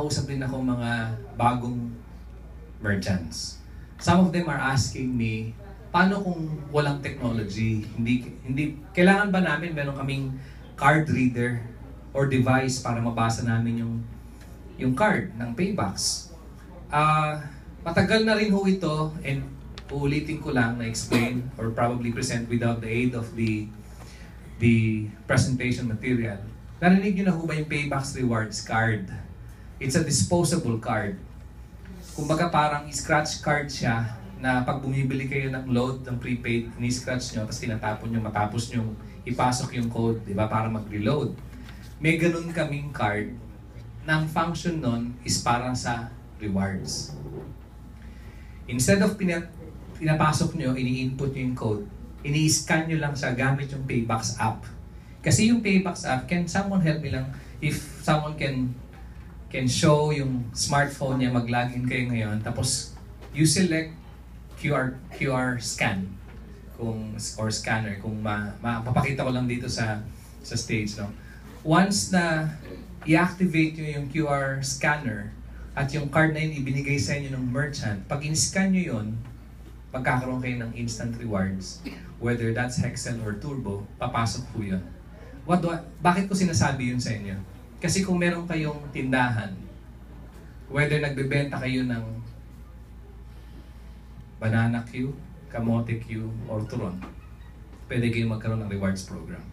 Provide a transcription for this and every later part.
nakakausap din ako mga bagong merchants. Some of them are asking me, paano kung walang technology? Hindi kailangan ba namin meron kaming card reader or device para mabasa namin yung card ng Paybacks? Matagal na rin ho ito, and uulitin ko lang na explain or probably present without the aid of the presentation material. Narinig nyo na ho ba yung Paybacks Rewards card? It's a disposable card. Kumbaga parang scratch card siya na pag bumibili kayo ng load ng prepaid, ni-scratch nyo, tapos tinatapon nyo, matapos nyo ipasok yung code, di ba, para mag-reload. May ganun kaming card na ang function nun is para sa rewards. Instead of pinapasok nyo, ini-input nyo yung code, ini-scan nyo lang siya gamit yung Paybacks app. Kasi yung Paybacks app, can someone help me lang if someone can show yung smartphone niya, mag-login kayo ngayon, tapos you select QR scan or scanner kung mapapakita ko lang dito sa stage, no. Once na i-activate nyo yung QR scanner at yung card na yun ibinigay sa inyo ng merchant, pag in-scan nyo yun, magkakaroon kayo ng instant rewards, whether that's Hexel or Turbo, papasok po yun. Bakit ko sinasabi yun sa inyo? Kasi kung meron kayong tindahan, whether nagbebenta kayo ng Banana Q, Kamote Q, or Turon, pwede kayong magkaroon ng rewards program.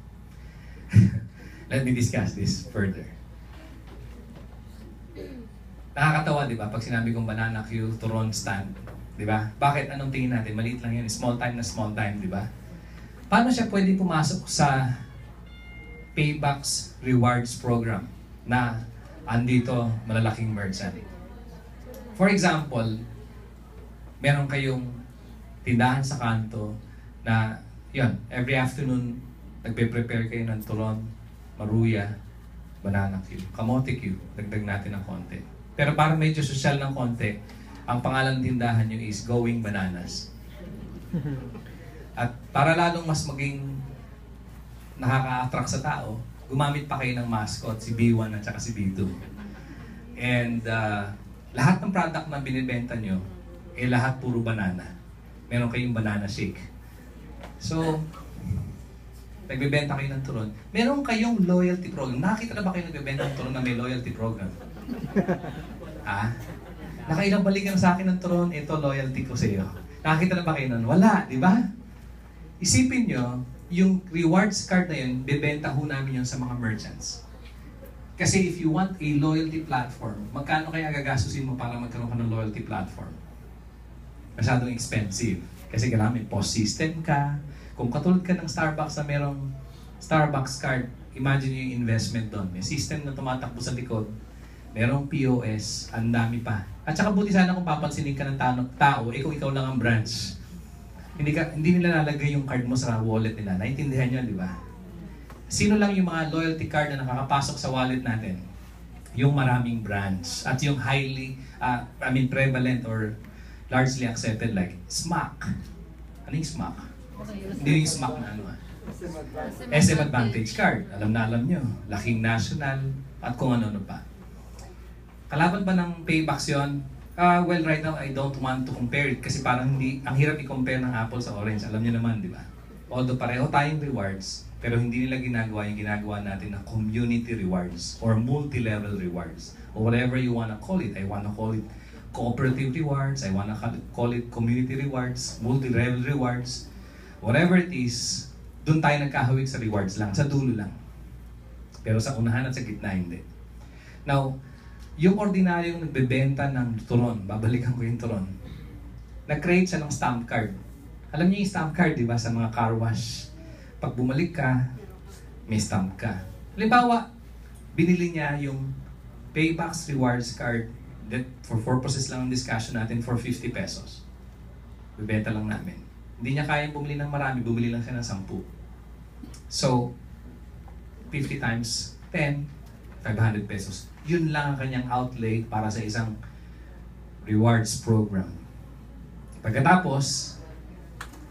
Let me discuss this further. Nakakatawa, di ba? Pag sinabi kong Banana Q, Turon stand, di ba? Bakit? Anong tingin natin? Maliit lang yan. Small time na small time, di ba? Paano siya pwede pumasok sa Paybacks Rewards Program na andito malalaking merchant? For example, meron kayong tindahan sa kanto na yun, every afternoon nagpe-prepare kayo ng turon, maruya, banana Q, kamote Q, dagdag natin ng konti. Pero para medyo social ng konti, ang pangalan ng tindahan nyo is Going Bananas. At para lalong mas maging nakaka-attract sa tao, gumamit pa kayo ng mascot, si B1 at saka si B2. And lahat ng product na binibenta nyo, lahat puro banana. Meron kayong banana shake. So, nagbebenta kayo ng turon. Meron kayong loyalty program. Nakita na ba kayo nagbebenta ng turon na may loyalty program? Nakailang balikan sa akin ng turon, ito loyalty ko sa iyo. Nakita na ba kayo nun? Wala, di ba? Isipin nyo, yung rewards card na yun, bibenta ho namin yun sa mga merchants. Kasi if you want a loyalty platform, magkano kaya gagastusin mo para magkaroon ka ng loyalty platform? Masyadong expensive. Kasi kailangan may POS system ka. Kung katulad ka ng Starbucks na merong Starbucks card, imagine yung investment doon. May system na tumatakbo sa likod, merong POS, ang dami pa. At saka buti sana kung papansinin ka ng tao, kung ikaw lang ang branch. Hindi nila nalagay yung card mo sa wallet nila. Naintindihan nyo, di ba? Sino lang yung mga loyalty card na nakakapasok sa wallet natin? Yung maraming branch. At yung highly, prevalent or largely accepted like SMAC. Ano yung SMAC? Hindi yung SMAC na ano SM Advantage card. Alam na alam nyo. Laking National at kung ano-ano pa. Kalaban ba ng Paybacks yun? Well, right now, I don't want to compare it kasi parang ang hirap i-compare ng Apple sa Orange. Alam niyo naman, di ba? Although pareho tayong rewards, pero hindi nila ginagawa yung ginagawa natin na community rewards or multi-level rewards or whatever you wanna call it. I wanna call it cooperative rewards, I wanna call it community rewards, multi-level rewards, whatever it is, doon tayo nagkahawig sa rewards lang, sa dulo lang. Pero sa unahan at sa gitna, hindi. Now, yung ordinaryong nagbebenta ng turon, babalikan ko yung turon, nag-create siya ng stamp card. Alam niyo yung stamp card, di ba, sa mga car wash? Pag bumalik ka, may stamp ka. Halimbawa, binili niya yung Paybacks Rewards card that for purposes lang ng discussion natin for 50 pesos. Bibenta lang namin. Hindi niya kayang bumili ng marami, bumili lang siya ng 10. So, 50 times 10, 500 pesos. Yun lang ang kanyang outlay para sa isang rewards program. Pagkatapos,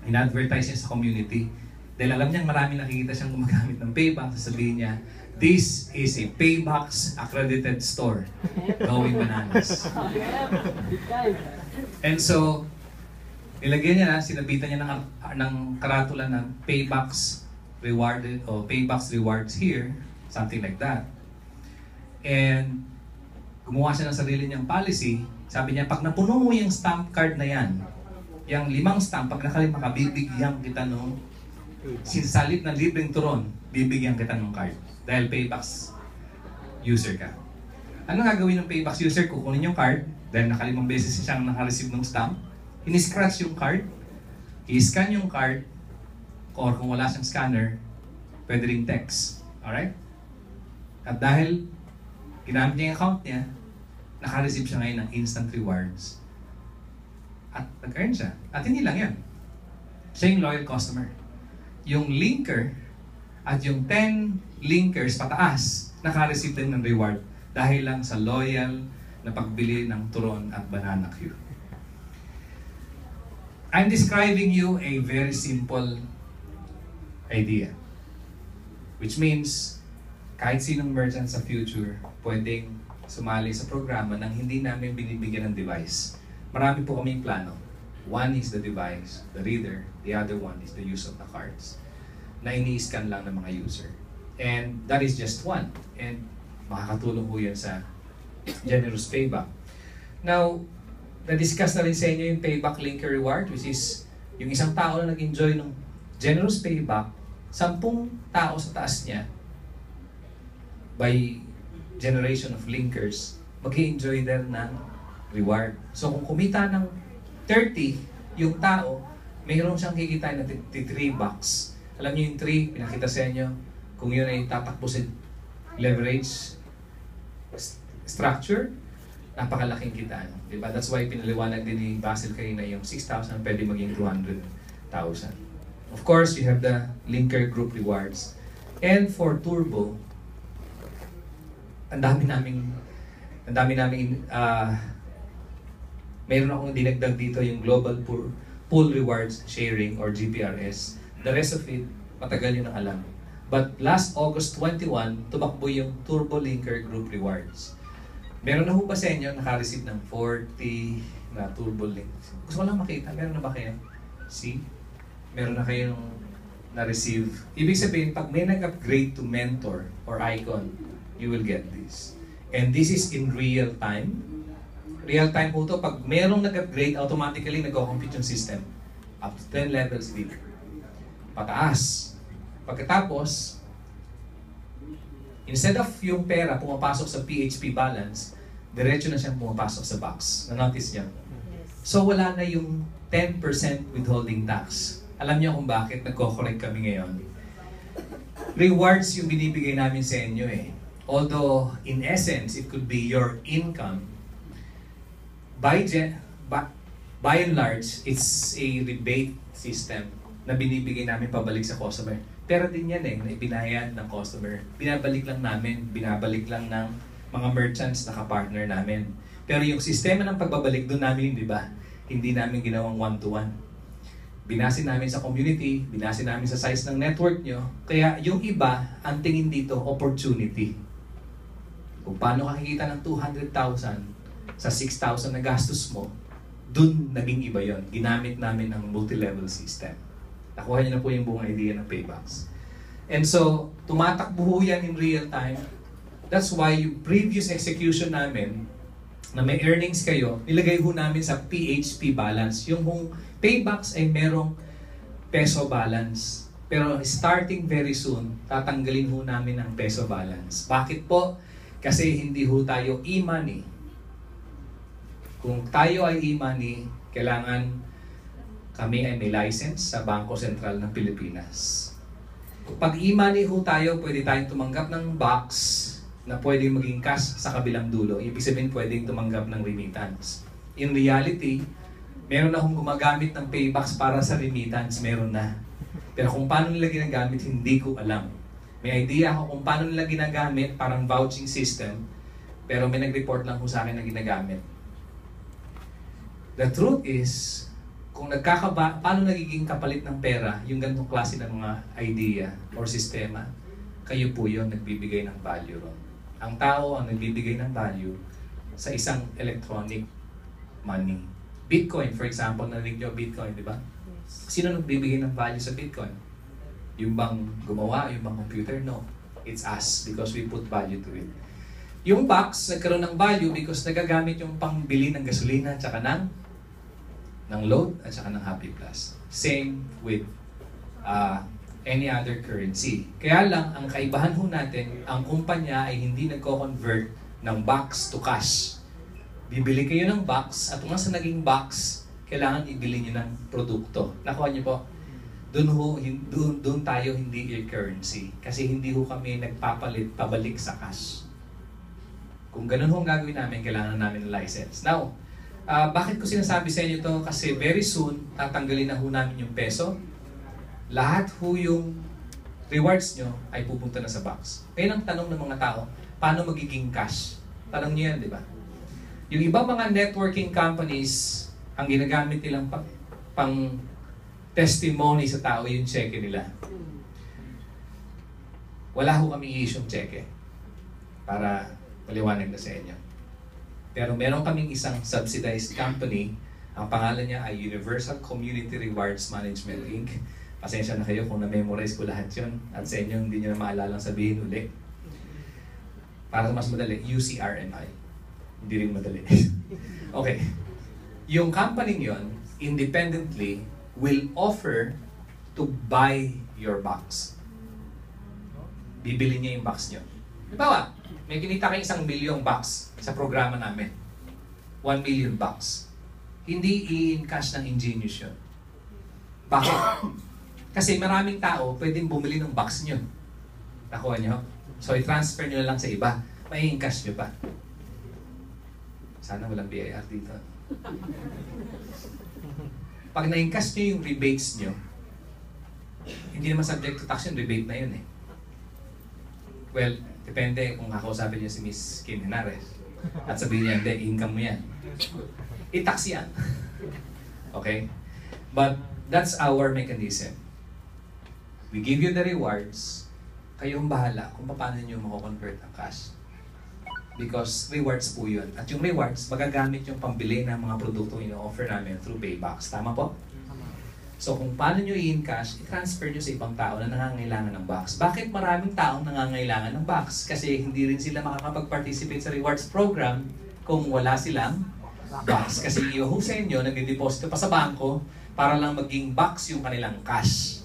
in-advertise niya sa community, dahil alam niyang marami nakikita siyang gumagamit ng Payback, sasabihin niya, This is a Paybacks accredited store going bananas. And so, nilagyan niya na, sinabitan niya ng karatula ng Paybacks rewarded o Paybacks rewards here, something like that. And gumawa siya ng sarili niyang policy. Sabi niya, pag napuno mo yung stamp card na yan, yung 5 stamp, pag nakalima ka, bibigyan kita nung sinsalit na libreng turon, bibigyan kita ng card. Dahil Paybacks user ka. Ano gagawin ng Paybacks user? Kukunin yung card, dahil nakalimang beses siyang naka-receive ng stamp, in-scratch yung card, i-scan yung card, or kung wala siyang scanner, pwede ring text. Alright? At dahil ginamit niya yung account niya, naka-receive siya ngayon ng instant rewards. At nag-earn siya. At hindi lang yan. Siya yung loyal customer. Yung linker at yung 10 linkers pataas, naka-receive din ng reward dahil lang sa loyal na pagbili ng turon at banana Q. I'm describing you a very simple idea. Which means, kahit sinong merchant sa future, pwedeng sumali sa programa nang hindi namin binibigyan ng device. Marami po kaming plano. One is the device, the reader. The other one is the use of the cards na ini-scan lang ng mga user. And that is just one. And makakatulong po yan sa generous payback. Now, na-discuss na rin sa inyo yung payback linker reward, which is yung isang tao na nag-enjoy ng generous payback, 10 tao sa taas niya, by generation of linkers, mag-i-enjoy din ng reward. So kung kumita ng 30, yung tao, mayroon siyang kikita na 3 bucks. Alam niyo yung 3, pinakita sa inyo, kung yun ay tatakbo sa leverage structure, napakalaking kitaan. Diba? That's why pinaliwanag din ni Basil kanina yung 6,000 pwede maging 200,000. Of course, you have the linker group rewards. And for Turbo, ang dami namin mayroon akong dinagdag dito yung Global Pool Rewards Sharing or GPRS. The rest of it, matagal yun ang alam. But last August 21, tumakbo yung Turbo Linker Group Rewards. Meron na ho ba sa inyo naka-receive ng 40 na Turbo Link? Gusto ko lang makita, meron na ba kayo? See? Meron na kayong na-receive. Ibig sabihin, pag may nag-upgrade to Mentor or Icon, you will get this. And this is in real time. Real time po ito. Pag merong nag-upgrade, automatically nag-compute yung system. Up to 10 levels deep. Pataas. Pagkatapos, instead of yung pera pumapasok sa PHP balance, diretso na siyang pumapasok sa box. Na-notice niyo? So wala na yung 10% withholding tax. Alam niyo kung bakit nagko-correct kami ngayon? Rewards yung binibigay namin sa inyo eh. Although, in essence, it could be your income. By and large, it's a rebate system na binibigay namin pabalik sa customer. Pero din yan eh, na ibinayad ng customer. Binabalik lang namin, binabalik lang ng mga merchants na kapartner namin. Pero yung sistema ng pagbabalik doon namin, di ba? Hindi namin ginawang one-to-one. Binasin namin sa community, binasin namin sa size ng network nyo. Kaya yung iba, ang tingin dito, opportunity. Kung paano kakikita ng 200,000 sa 6,000 na gastos mo, dun naging iba yon. Ginamit namin ng multi-level system. Nakuha niyo na po yung buong idea ng paybacks. And so, tumatakbo ho yan in real time. That's why yung previous execution namin, na may earnings kayo, nilagay ho namin sa PHP balance. Yung paybacks ay merong peso balance. Pero starting very soon, tatanggalin ho namin ang peso balance. Bakit po? Kasi hindi ho tayo e-money. Kung tayo ay e-money, kailangan kami ay may license sa Bangko Sentral ng Pilipinas. Pag e-money ho tayo, pwede tayong tumanggap ng box na pwedeng maging cash sa kabilang dulo. Ibig sabihin, pwedeng tumanggap ng remittance. In reality, meron na akong gumagamit ng paybacks para sa remittance, meron na. Pero kung paano nila ginagamit, hindi ko alam. May idea ako kung paano nila ginagamit, parang vouching system, pero may nag-report lang ko sa akin na ginagamit. The truth is, kung paano nagiging kapalit ng pera yung ganitong klase ng mga idea or sistema, kayo po yung nagbibigay ng value ron. Ang tao ang nagbibigay ng value sa isang electronic money. Bitcoin, for example, narinig nyo Bitcoin, di ba? Sino nagbibigay ng value sa Bitcoin? Yung bang gumawa, yung bang computer? No. It's us because we put value to it. Yung box, nagkaroon ng value because nagagamit yung pangbili ng gasolina at saka ng load at saka ng Happy Plus. Same with any other currency. Kaya lang, ang kaibahan ho natin, ang kumpanya ay hindi nagko-convert ng box to cash. Bibili kayo ng box at once na naging box, kailangan ibili nyo ng produkto. Nakuha nyo po? Doon tayo hindi currency. Kasi hindi ho kami nagpapalit pabalik sa cash. Kung ganun ho ang gagawin namin, kailangan namin ng license. Now, bakit ko sinasabi sa inyo ito? Kasi very soon, tatanggalin na ho namin yung peso. Lahat ho yung rewards nyo ay pupunta na sa box. Kaya ang tanong ng mga tao, paano magiging cash? Tanong nyo yan, di ba? Yung ibang mga networking companies, ang ginagamit nilang pang testimony sa tao yung cheque nila. Wala ho kami i-issue cheque para maliwanag na sa inyo. Pero meron kaming isang subsidized company, ang pangalan niya ay Universal Community Rewards Management Inc. Pasensya na kayo kung na-memorize ko lahat yun at sa inyo hindi nyo na maalalang sabihin uli. Para mas madali, UCRMI. Hindi rin madali. Okay. Yung company yon independently will offer to buy your box. Bibili niya yung box nyo. Halimbawa, may kinita kayo 1 milyong box sa programa namin. 1 million box. Hindi i-encash ng Ingenious yun. Bakit? Kasi maraming tao pwedeng bumili ng box nyo. Nakuha nyo? So, i-transfer nyo lang sa iba. May encash nyo pa. Sana walang BIR dito. Pag na-encash nyo yung rebates nyo, hindi naman subject to tax yung rebate na yun eh. Well, depende kung kakausapin nyo si Miss Kim Henares. At sabihin niya, hindi, income mo yan. I-tax yan. Okay? But that's our mechanism. We give you the rewards, kayong bahala kung paano nyo mako-convert ang cash. Because rewards po yun. At yung rewards, magagamit yung pambili ng mga produktong ino-offer namin through Paybox. Tama po? So kung paano nyo i-encash, i-transfer nyo sa ibang tao na nangangailangan ng box. Bakit maraming taong nangangailangan ng box? Kasi hindi rin sila makakapag-participate sa rewards program kung wala silang box. Kasi yung sa inyo, nag-deposito pa sa bangko para lang maging box yung kanilang cash.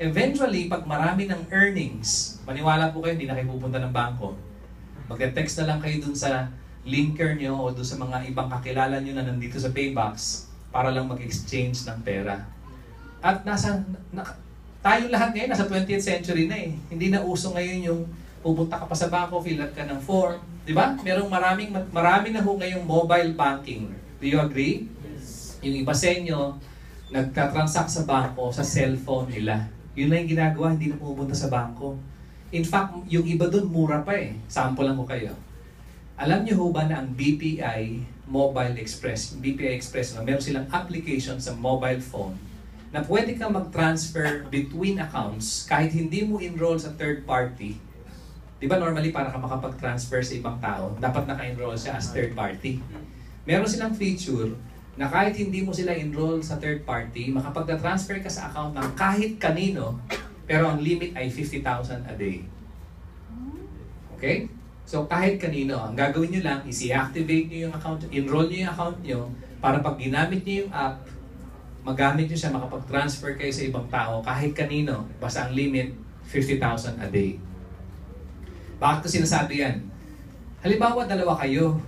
Eventually, pag marami ng earnings, maniwala po kayo, hindi na kayo pupunta ng bangko. Mag-text na lang kayo dun sa linker nyo o dun sa mga ibang kakilala nyo na nandito sa Paybox para lang mag-exchange ng pera. At tayo lahat ngayon, nasa 20th century na eh. Hindi na uso ngayon yung pupunta ka pa sa bangko, fill up ka ng form. Di ba? Marami na ho ngayong mobile banking. Do you agree? Yes. Yung iba sa inyo, nagtatransact sa bangko sa cellphone nila. Yun na yung ginagawa, hindi na pupunta sa bangko. In fact, yung iba doon mura pa eh. Sample lang ko kayo. Alam niyo ho ba na ang BPI Mobile Express, yung BPI Express, meron silang application sa mobile phone na pwede kang mag-transfer between accounts kahit hindi mo enroll sa third party. Di ba normally para ka makapag-transfer sa ibang tao, dapat naka-enroll siya as third party. Meron silang feature na kahit hindi mo sila enroll sa third party, makapag-transfer ka sa account ng kahit kanino, pero ang limit ay 50,000 a day. Okay? So kahit kanino, ang gagawin nyo lang is i-activate nyo yung account, enroll nyo yung account nyo, para pag ginamit nyo yung app, magamit nyo siya, makapag-transfer kayo sa ibang tao, kahit kanino, basta ang limit, 50,000 a day. Bakit ko sinasabi yan? Halimbawa, dalawa kayo.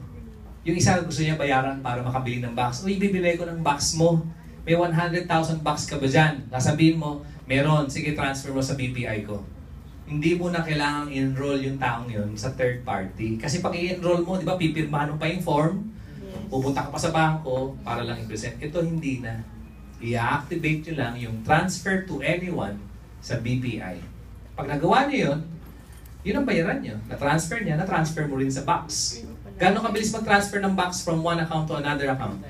Yung isa gusto niya bayaran para makabili ng box. O ibibili ko ng box mo. May 100,000 box ka ba dyan? Nasabihin mo, meron. Sige, transfer mo sa BPI ko. Hindi mo na kailangang enroll yung taong yun sa third party. Kasi pag i-enroll mo, di ba, pipirmahan mo pa yung form. Pupunta ka pa sa bangko para lang i-present. Ito hindi na. I-activate nyo lang yung transfer to anyone sa BPI. Pag nagawa nyo yun, yun ang bayaran nyo. Na-transfer niya, na-transfer mo rin sa box. Gano'ng kabilis mag-transfer ng box from one account to another account?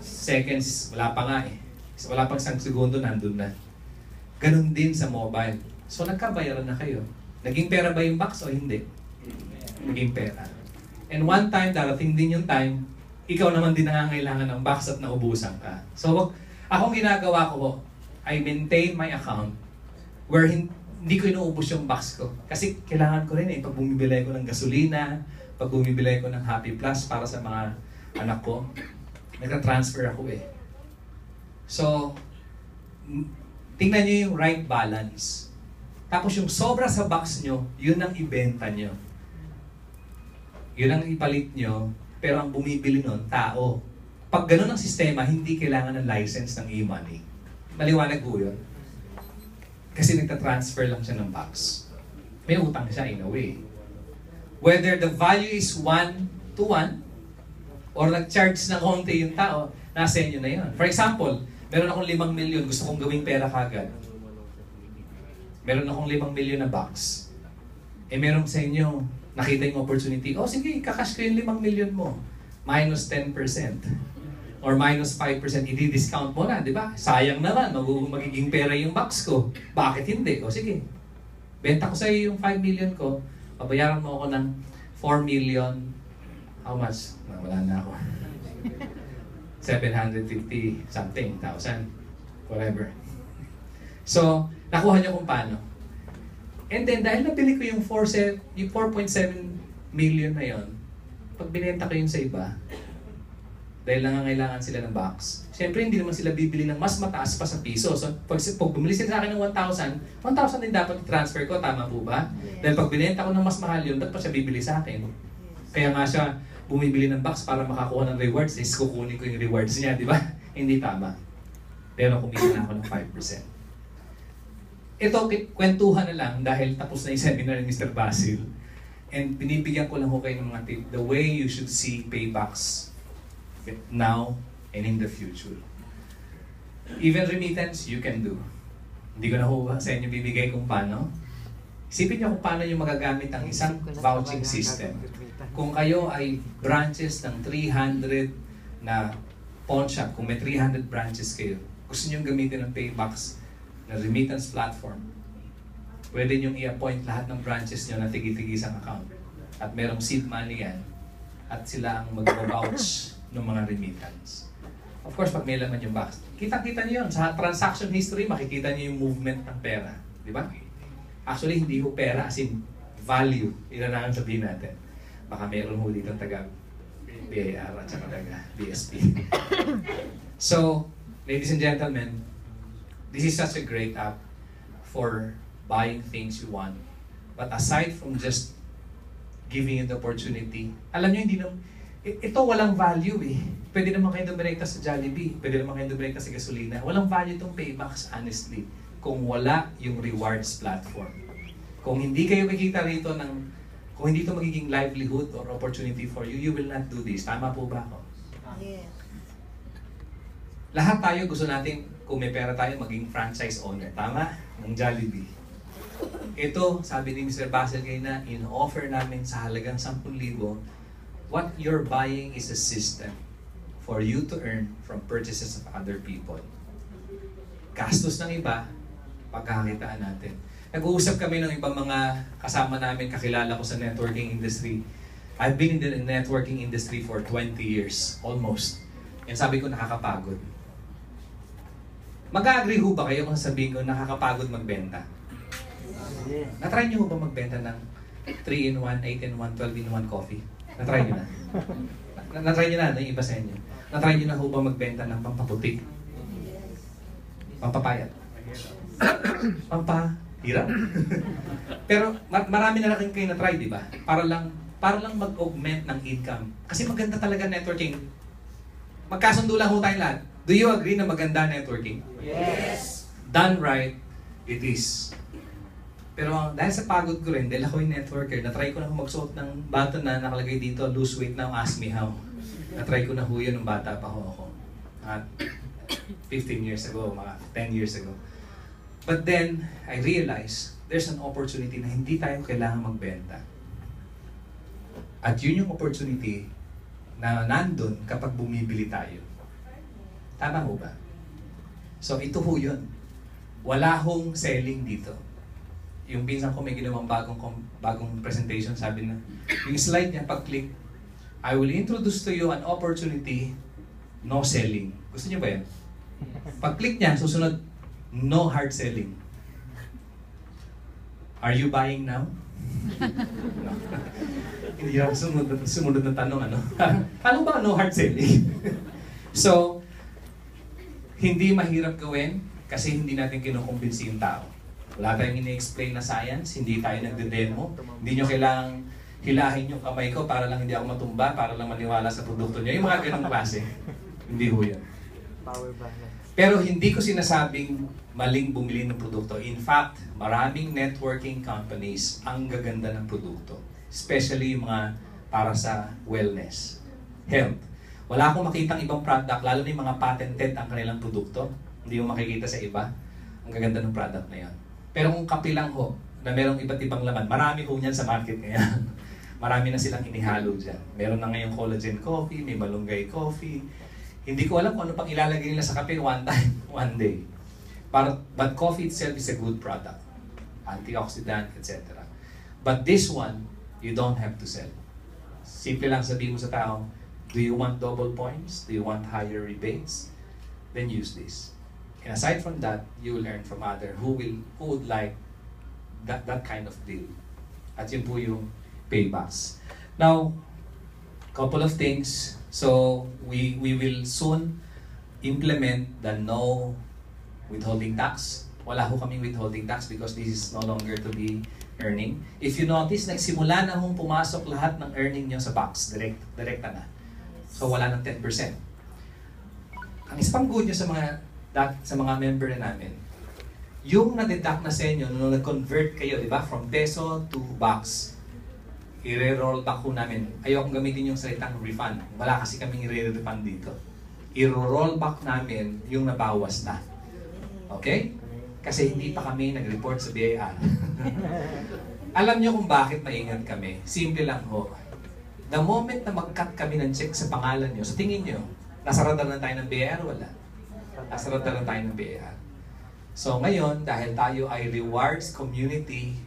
Seconds. Wala pa nga eh. Wala pang 1 segundo, nandun na. Ganon din sa mobile. So nagkabayaran na kayo. Naging pera ba yung box o hindi? Naging pera. And one time, darating din yung time, ikaw naman din nangangailangan ng box at naubusan ka. So, akong ginagawa ko, I maintain my account where hindi ko inuubos yung box ko. Kasi kailangan ko rin pag bumibili ko ng gasolina, pag bumibili ko ng Happy Plus para sa mga anak ko, nagka-transfer ako So, tingnan nyo yung right balance. Tapos yung sobra sa box nyo, yun ang ibenta nyo. Yun ang ipalit nyo, pero ang bumibili nun, tao. Pag ganun ang sistema, hindi kailangan ng license ng e-money. Maliwanag po yun. Kasi nagta-transfer lang siya ng box. May utang siya in a way. Whether the value is 1 to 1, or nag-charge ng konti yung tao, nasa inyo na yun. For example, meron akong 5 milyon, gusto kong gawing pera kagad. Meron akong 5 milyon na box. Meron sa inyo, nakita yung opportunity, sige, kakash ko yung 5 milyon mo. Minus 10%. Or minus 5%, i-discount mo na, di ba? Sayang naman, magiging pera yung box ko. Bakit hindi? Sige, benta ko sa iyo yung 5 million ko, pabayaran mo ako ng 4 million. How much? Wala na ako. 750 something thousand. Whatever. So, nakuha niyo kung paano. And then, dahil nabili ko yung 4.7 million na yon, pag binenta ko yun sa iba, dahil nangangailangan sila ng box, siyempre hindi naman sila bibili ng mas mataas pa sa piso. So, pag bumili sila sa akin ng 1,000, 1,000 din dapat i-transfer ko. Tama po ba? Yes. Dahil pag binenta ko ng mas mahal yun, dapat pa siya bibili sa akin. Kaya nga siya bumibili ng box para makakuha ng rewards, kukunin ko yung rewards niya, di ba? Hindi tama. Pero kumita na ako ng 5%. Ito, kwentuhan na lang dahil tapos na yung seminar ni Mr. Basil. And binibigyan ko lang ko kayo ng mga tip, the way you should see paybacks now and in the future. Even remittance, you can do. Hindi ko na ho sa inyo bibigay kung paano. Isipin niyo kung paano yung magagamit ang isang vouching system. Kung kayo ay branches ng 300 na pawn shop, kung may 300 branches kayo, gusto niyo gamitin ang paybacks na remittance platform, pwede nyo i-appoint lahat ng branches nyo na tigi-tigisang account. At merong seed money yan. At sila ang mag-vouch ng mga remittance. Of course, pag may laman yung box, kitang-kita nyo yun. Sa transaction history, makikita nyo yung movement ng pera. Di ba? Actually, hindi ho pera as in value. Yun na lang sabihin natin. Baka meron ho dito taga BAR at saka taga BSP. So, ladies and gentlemen, this is such a great app for buying things you want. But aside from just giving you the opportunity, alam nyo, ito walang value Pwede naman kayo dumirekta sa Jollibee, pwede naman kayo dumirekta sa gasolina. Walang value itong paybacks, honestly, kung wala yung rewards platform. Kung hindi kayo kikita rito kung hindi ito magiging livelihood or opportunity for you, you will not do this. Tama po ba ako? Yes. Lahat tayo gusto natin, kung may pera tayo, maging franchise owner. Tama? Ng Jollibee. Ito, sabi ni Mr. Basil kayo na, in-offer namin sa halagang 10,000, what you're buying is a system for you to earn from purchases of other people. Gastos ng iba, pagkakakitaan natin. Nag-uusap kami ng ibang mga kasama namin, kakilala ko sa networking industry. I've been in the networking industry for 20 years, almost. And sabi ko, nakakapagod. Mag-agree ho ba kayo kung sabihin ko nakakapagod magbenta? Na-try niyo ho ba magbenta ng 3-in-1, 8-in-1, 12-in-1 coffee? Na-try niyo na? Na-try niyo na, yung iba sa inyo. Na-try niyo na ho ba magbenta ng pampaputik? Pampapayat? Pampahirap? Pero marami na lang kayo na-try, di ba? Para lang mag-augment ng income. Kasi maganda talaga networking. Magkasundo lang ho tayo lahat. Do you agree na maganda networking? Yes! Done right, it is. Pero dahil sa pagod ko rin, dahil ako yung networker, na-try ko na magsuot ng button na nakalagay dito, lose weight now, ask me how. Na-try ko na ho yun nung bata pa ho ako. At 15 years ago, mga 10 years ago. But then, I realized, there's an opportunity na hindi tayo kailangan magbenta. At yun yung opportunity na nandun kapag bumibili tayo. Tama ho ba? So ito ho yun. Wala hong selling dito. yung pinsan ko may ginawang bagong presentation, sabi na, yung slide niya, pag-click, I will introduce to you an opportunity, no selling. Gusto niyo ba yan? Pag-click niya, susunod, no hard selling. Are you buying now? No. Hindi yan sumunod na tanong, ano? Paano ba no hard selling? So, hindi mahirap gawin kasi hindi natin kinukumbinsi yung tao. Wala tayong ini-explain na science, hindi tayo nagde-demo, hindi nyo kailangang hilahin yung kamay ko para lang hindi ako matumba, para lang maniwala sa produkto nyo. Yung mga ganong klase. Hindi ho yan. Power balance. Pero hindi ko sinasabing maling bumili ng produkto. In fact, maraming networking companies ang gaganda ng produkto. Especially yung mga para sa wellness, health. Wala akong makitang ibang product, lalo na yung mga patented ang kanilang produkto. Hindi mo makikita sa iba. Ang gaganda ng product na yan. Pero kung kape lang ho, na merong iba't ibang laman, marami ho niyan sa market ngayon. Marami na silang inihalo dyan. Meron na ngayong collagen coffee, may malunggay coffee. Hindi ko alam kung ano pang ilalagay nila sa kape one time, one day. But coffee itself is a good product. Antioxidant, etc. But this one, you don't have to sell. Simple lang sabihin mo sa tao, do you want double points? Do you want higher rebates? Then use this. And aside from that, you will learn from other who would like that kind of deal. At yun po yung paybacks. Now, couple of things. So, we will soon implement the no withholding tax. Wala ho kaming withholding tax because this is no longer to be earning. If you notice, nagsimula na hong pumasok lahat ng earning nyo sa box. Direkta na. So, wala ng 10%. Ang isang good nyo sa mga member na namin, yung na-deduct na sa inyo, nung nag-convert kayo, di ba, from peso to box, i-roll back ko namin. Ayokong gamitin yung salitang refund. Wala kasi kaming i-refund dito. I-roll back namin yung nabawas na. Okay? Kasi hindi pa kami nag-report sa BIR. Alam nyo kung bakit maingat kami? Simple lang ho. The moment na mag-cut kami ng check sa pangalan nyo, sa tingin nyo, nasa radar na tayo ng BIR? Wala. Nasa radar na tayo ng BIR. So ngayon, dahil tayo ay rewards community,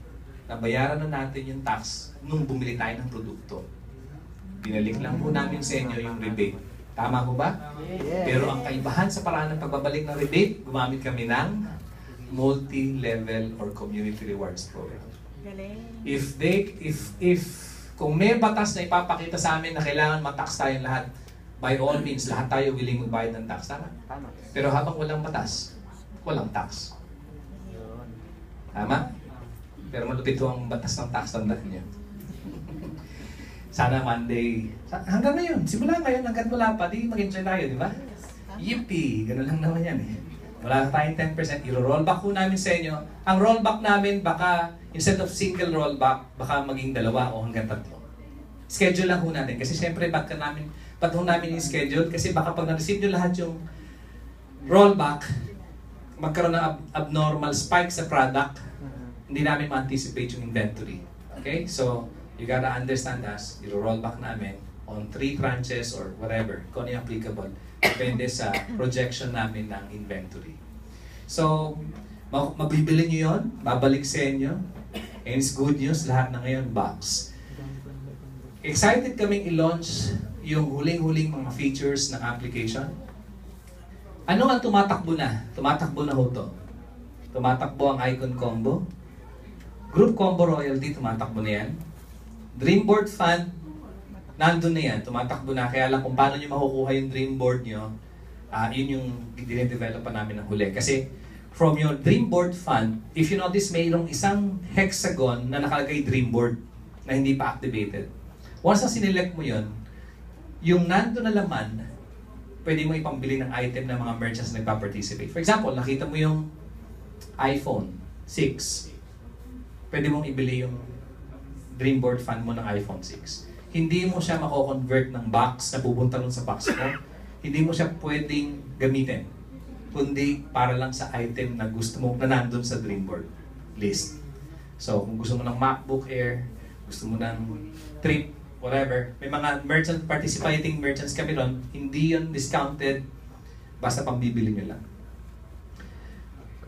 nabayaran na natin yung tax nung bumili tayo ng produkto. Binalik lang po namin sa inyo yung rebate. Tama po ba? Yes. Pero ang kaibahan sa paraan ng pagbabalik ng rebate, gumamit kami ng multi-level or community rewards program. If kung may batas na ipapakita sa amin na kailangan matax tayong lahat, by all means, lahat tayo willing magbayad ng tax. Tama? Tama. Pero habang walang batas, walang tax. Yun. Tama? Pero malupit ho ang batas ng tax, tandaan niyo. Sana one day, hanggang ngayon, simula ngayon, hanggang wala pa, di mag-enjoy tayo, di ba? Yippee! Ganun lang naman yan eh. Wala tayong 10%, i-rollback po namin sa inyo. Ang rollback namin, baka, instead of single rollback, baka maging 2 o hanggang 3. Schedule lang po natin. Kasi siyempre, ba't ho namin i-schedule? Kasi baka pag na-receive nyo lahat yung rollback, magkaroon ng abnormal spike sa product, hindi namin ma-anticipate yung inventory. Okay? So, you gotta understand us, i-roll back namin on 3 tranches or whatever, kung ano yung applicable. Depende sa projection namin ng inventory. So, mabibili nyo yun, babalik sa inyo, and it's good news, lahat na ngayon, box. Excited kaming i-launch yung huling-huling mga features ng application. Ano ang tumatakbo na? Tumatakbo na ho to. Tumatakbo ang Icon Combo. Group Combo Royalty, tumatakbo na yan. Dreamboard Fund, nandun na yan, tumatakbo na. Kaya lang kung paano nyo makukuha yung Dreamboard nyo, yun yung dinedevelop pa namin ng huli. Kasi from your Dreamboard Fund, if you notice, mayroong isang hexagon na nakalagay Dreamboard na hindi pa activated. Once na sinelect mo yun, yung nandun na laman, pwede mo ipambili ng item ng mga merchants na nagpa-participate. For example, nakita mo yung iPhone 6. Pwede mong ibili yung Dreamboard Fund mo ng iPhone 6. Hindi mo siya mako-convert ng box na pupunta nun sa box ko. Hindi mo siya pwedeng gamitin. Kundi para lang sa item na gusto mo na nandun sa Dreamboard list. So, kung gusto mo ng MacBook Air, gusto mo ng Trip, whatever, may mga participating merchants kami ron, hindi yun discounted, basta pambibili nyo lang.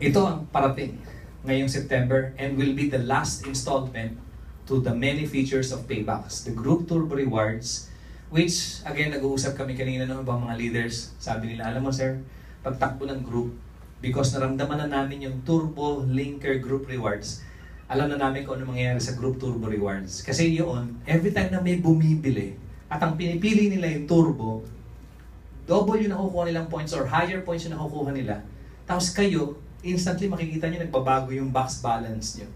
Ito ang parating ngayong September and will be the last installment to the many features of Paybacks. The Group Turbo Rewards, which, again, nag-uusap kami kanina ng ibang mga leaders. Sabi nila, alam mo sir, pagtakbo ng group, because naramdaman na namin yung Turbo Linker Group Rewards, alam na namin kung ano mangyayari sa Group Turbo Rewards. Kasi yun, every time na may bumibili, at ang pinipili nila yung Turbo, double yung nakukuha nilang points or higher points yung nakukuha nila. Tapos kayo, instantly makikita nyo nagbabago yung box balance nyo.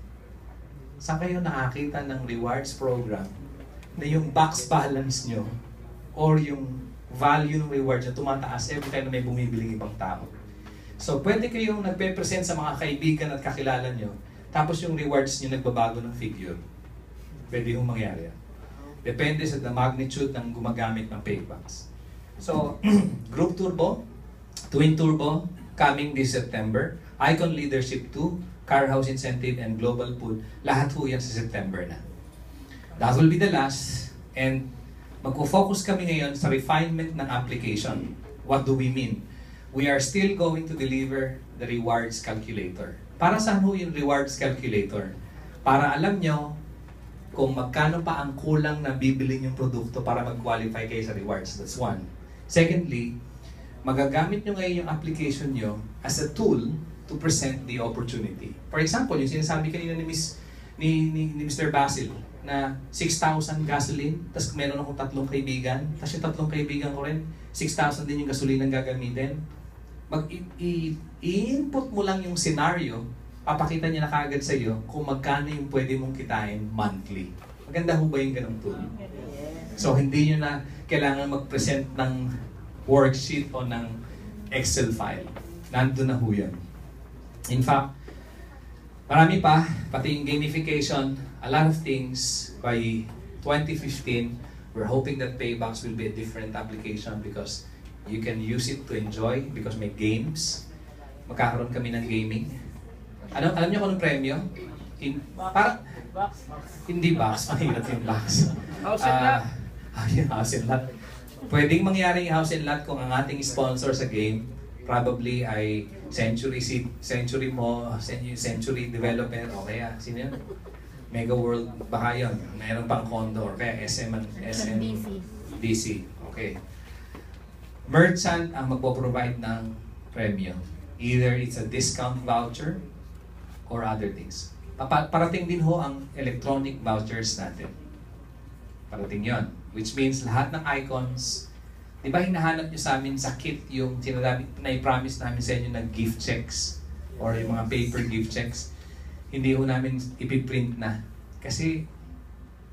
Saan kayo nakakita ng rewards program na yung box balance nyo or yung value ng rewards nyo tumataas every time na may bumibiling ibang tao? So, pwede kayong nagpe-present sa mga kaibigan at kakilala nyo, tapos yung rewards nyo nagbabago ng figure. Pwede yung mangyari yan. Depende sa the magnitude ng gumagamit ng Paybacks. So, Group Turbo, Twin Turbo, coming this September. Icon Leadership 2, Car House Incentive, and Global Pool. Lahat po yan sa September na. That will be the last. And magpo-focus kami ngayon sa refinement ng application. What do we mean? We are still going to deliver the rewards calculator. Para saan ho yung rewards calculator? Para alam nyo kung magkano pa ang kulang na bibili yung produkto para mag-qualify kayo sa rewards. That's one. Secondly, magagamit nyo ngayon yung application nyo as a tool to present the opportunity. For example, yung sinasabi kanina ni Mr. Basil na 6,000 gasoline, tapos meron akong 3 kaibigan, tapos yung 3 kaibigan ko rin, 6,000 din yung gasolina ang gagamitin. I-input mo lang yung scenario, papakita niya na kagad sa iyo kung magkano yung pwede mong kitain monthly. Maganda ho ba yung ganong tool? So, hindi nyo na kailangan mag-present ng worksheet o ng Excel file. Nandun na ho yan. In fact, marami pa, pati yung gamification, a lot of things. By 2015, we're hoping that Paybacks will be a different application because you can use it to enjoy because may games. Magkakaroon kami ng gaming. Alam niyo kung anong premyo? Hindi box, mahirap yung box. House and lot. House and lot. Pwedeng mangyari yung house and lot kung ang ating sponsor sa game probably ay Century Development o kaya sino yun? Mega World, baka yun. Mayroon pang condo or kaya SMDC. Okay. Merchant ang magpo-provide ng premyo. Either it's a discount voucher or other things. Parating din ho ang electronic vouchers natin. Parating yon, which means lahat ng icons, di ba hinahanap nyo sa amin sa kit yung na-promise namin sa inyo na gift checks or yung mga paper gift checks, hindi ho namin ipiprint na. Kasi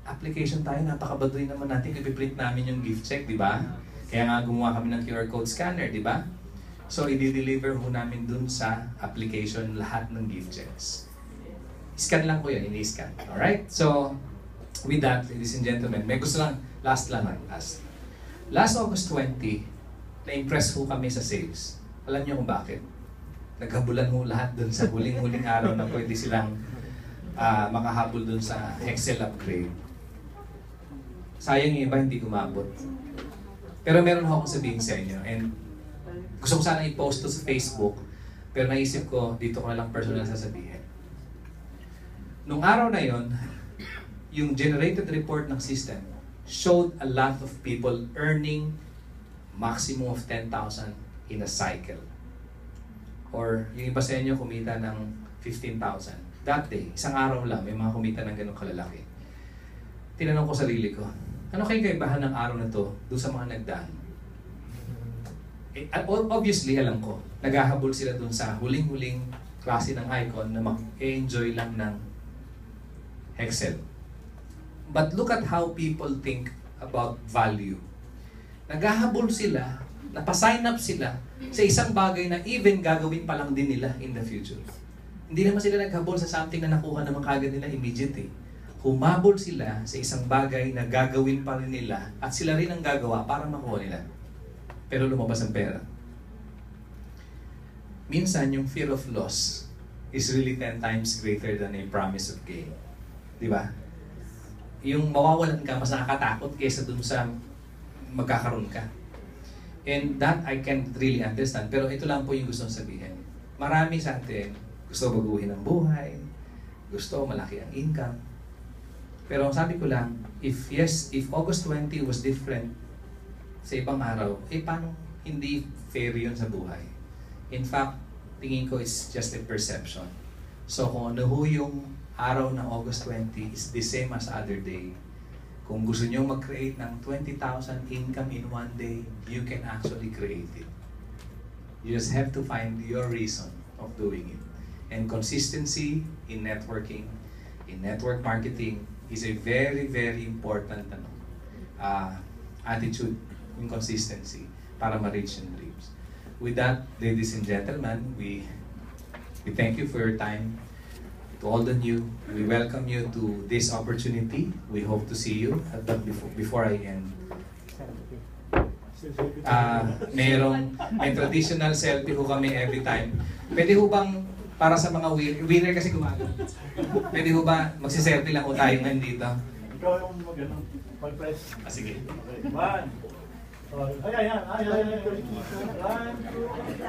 application tayo, napakabaduy naman natin ipiprint namin yung gift check, di ba? Kaya nga gumawa kami ng QR code scanner, di ba? So, i-deliver ho namin dun sa application lahat ng gift checks. Scan lang ko yan, ini-scan. Alright? So, with that, ladies and gentlemen, may gusto lang, last. Last August 20, na-impress ho kami sa sales. Alam niyo kung bakit? Naghabulan ho lahat dun sa huling-huling araw na pwede silang makahabol dun sa Excel upgrade. Sayang yung iba, hindi kumabot. Pero meron ho akong sabihin sa inyo, and gusto ko sana i-post to sa Facebook, pero naisip ko, dito ko na lang personal sasabihin. Nung araw na yon, yung generated report ng system showed a lot of people earning maximum of 10,000 in a cycle. Or yung iba sa inyo kumita ng 15,000. That day, isang araw lang, may mga kumita ng ganong kalalaki. Tinanong ko sarili ko, ano kayo kaibahan ng araw na to doon sa mga nagdaan? Obviously, alam ko, naghahabol sila doon sa huling-huling klase ng icon na mag-enjoy lang ng Excel. But look at how people think about value. Naghahabol sila, napasign up sila sa isang bagay na even gagawin pa lang din nila in the future. Hindi naman sila naghabol sa something na nakuha naman kagad nila immediately. Humabol sila sa isang bagay na gagawin pa rin nila at sila rin ang gagawa para makuha nila. Pero lumabas ang pera. Minsan, yung fear of loss is really 10 times greater than a promise of gain. Di ba? Yung mawawalan ka, mas nakakatakot kaysa dun sa magkakaroon ka. And that I can't really understand. Pero ito lang po yung gusto kong sabihin. Marami sa atin, gusto baguhin ang buhay, gusto malaki ang income. Pero ang sabi ko lang, if August 20 was different sa ibang araw, paano hindi fair yun sa buhay? In fact, tingin ko it's just a perception. So kung ano ho yung araw ng August 20 is the same as other day, kung gusto nyo mag-create ng 20,000 income in one day, you can actually create it. You just have to find your reason of doing it. And consistency in networking, in network marketing, is a very, very important attitude, in consistency, para ma-reach yung dreams. With that, ladies and gentlemen, we thank you for your time. To all the new, we welcome you to this opportunity. We hope to see you. Before I end, may traditional selfie ho kami every time. Pwede ho bang, para sa mga winner kasi gumagano, pwede ho ba magsiselfie lang ho tayo ngayon dito? Ikaw yung mag-press. Sige. Okay. One. Ayan. 1, 2.